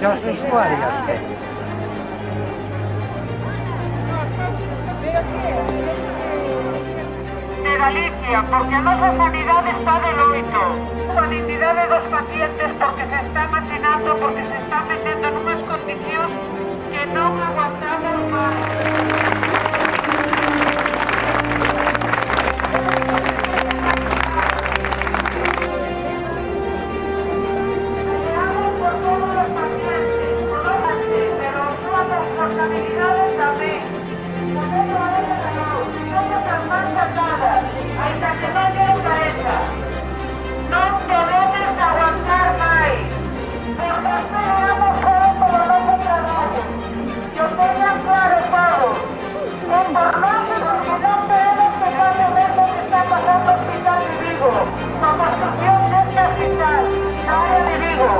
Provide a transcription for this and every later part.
los usuarios. De Galicia, porque a nosa sanidade está de loito. A dignidade dos pacientes porque se está machinando, porque se está metendo nunhas condicións que non aguantamos máis. Responsabilidades tamén. Podemos haber de nós. Somos as máis sacadas, ainda que non lle pareza. Non podemos aguantar máis. Porque esperamos solo polo noso traballo. Que o teñan claro todos. É por nós e porque non queremos que pase o mesmo que está pasando no Hospital de Vigo. A construcción deste hospital na área de Vigo.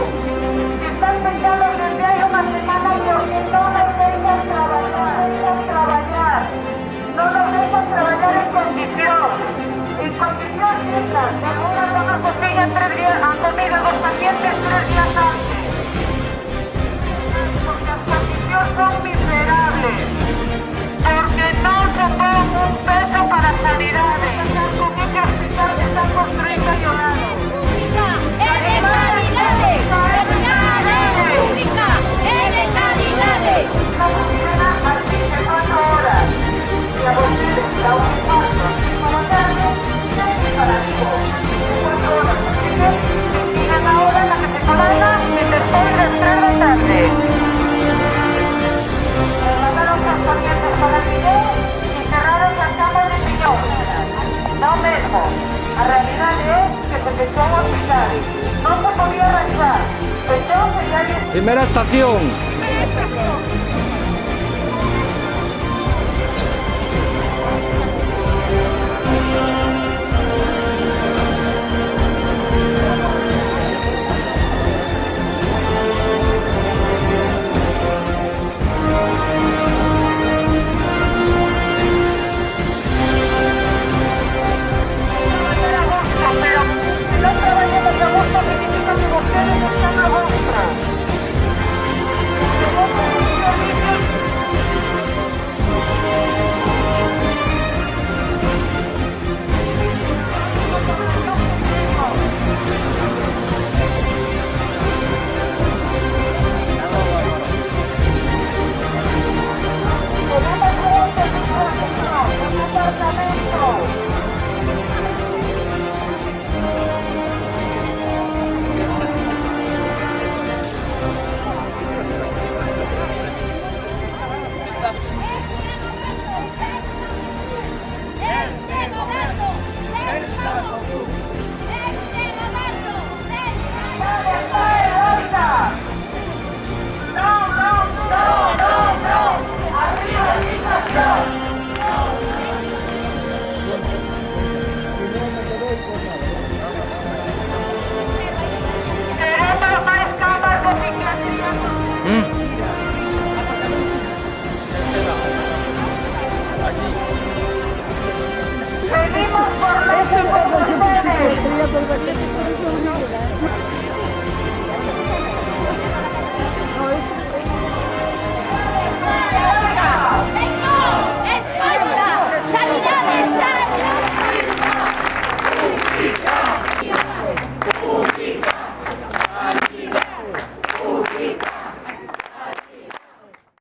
Que están pensando desde hai unha semana porque non nos deixan traballar. Non nos deixan traballar en condicións. En condicións dignas. Algunas non nos consiguen 3 días a comida dos pacientes 3 días antes. Porque as condicións son miserables. Porque non supón un peso para a sanidade. Con ese hospital que están construindo e llorando. É de calidade! Sanidade pública é de calidade! Estamos llenas a 24 horas. Y a ustedes, la última por la tarde, para Vigo. 24 horas. Así que sigan ahora la que se colana y después de 3 de la tarde. Trasladaron los pacientes para Vigo y cerraron las camas de Piñón. No mesmo. A realidade é que se pechou o hospital. Non se podía arranjar. Pechouse e aí... Primera estación. Pedimos por los